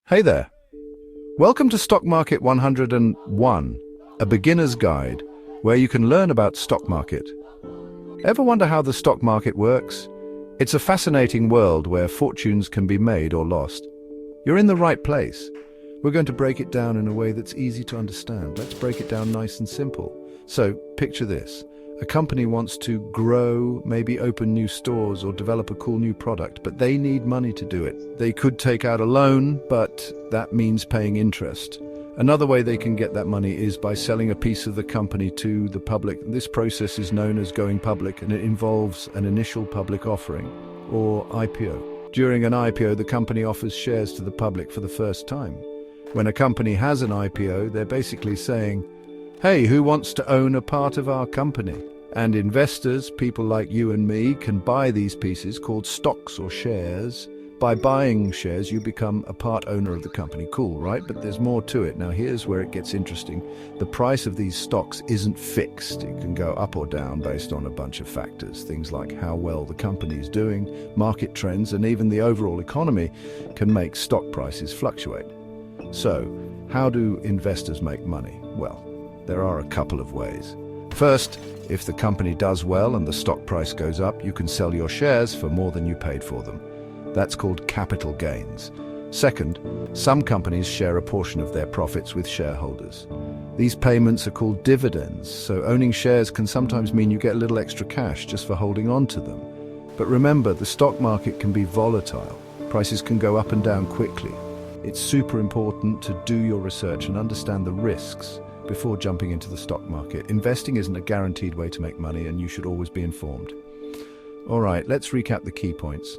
Hey there. Welcome to Stock Market 101, a beginner's guide where you can learn about stock market. Ever wonder how the stock market works? It's a fascinating world where fortunes can be made or lost. You're in the right place. We're going to break it down in a way that's easy to understand. Let's break it down nice and simple. So, picture this. A company wants to grow, maybe open new stores or develop a cool new product, but they need money to do it. They could take out a loan, but that means paying interest. Another way they can get that money is by selling a piece of the company to the public. This process is known as going public, and it involves an initial public offering, or IPO. During an IPO, the company offers shares to the public for the first time. When a company has an IPO, they're basically saying, "Hey, who wants to own a part of our company?" And investors, people like you and me, can buy these pieces called stocks or shares. By buying shares, you become a part owner of the company. Cool, right? But there's more to it. Now, here's where it gets interesting. The price of these stocks isn't fixed. It can go up or down based on a bunch of factors. Things like how well the company is doing, market trends, and even the overall economy can make stock prices fluctuate. So, how do investors make money? Well, there are a couple of ways. First, if the company does well and the stock price goes up, you can sell your shares for more than you paid for them. That's called capital gains. Second, some companies share a portion of their profits with shareholders. These payments are called dividends, so owning shares can sometimes mean you get a little extra cash just for holding on to them. But remember, the stock market can be volatile. Prices can go up and down quickly. It's super important to do your research and understand the risks before jumping into the stock market. Investing isn't a guaranteed way to make money, and you should always be informed. All right, let's recap the key points.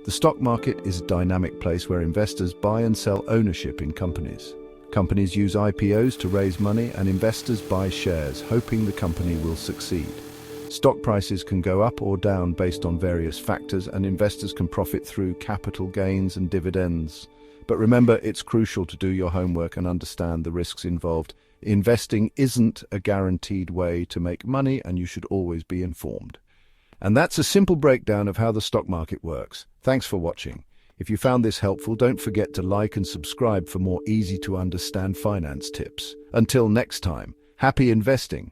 The stock market is a dynamic place where investors buy and sell ownership in companies. Companies use IPOs to raise money, and investors buy shares, hoping the company will succeed. Stock prices can go up or down based on various factors, and investors can profit through capital gains and dividends. But remember, it's crucial to do your homework and understand the risks involved. Investing isn't a guaranteed way to make money, and you should always be informed. And that's a simple breakdown of how the stock market works. Thanks for watching. If you found this helpful, don't forget to like and subscribe for more easy-to-understand finance tips. Until next time, happy investing!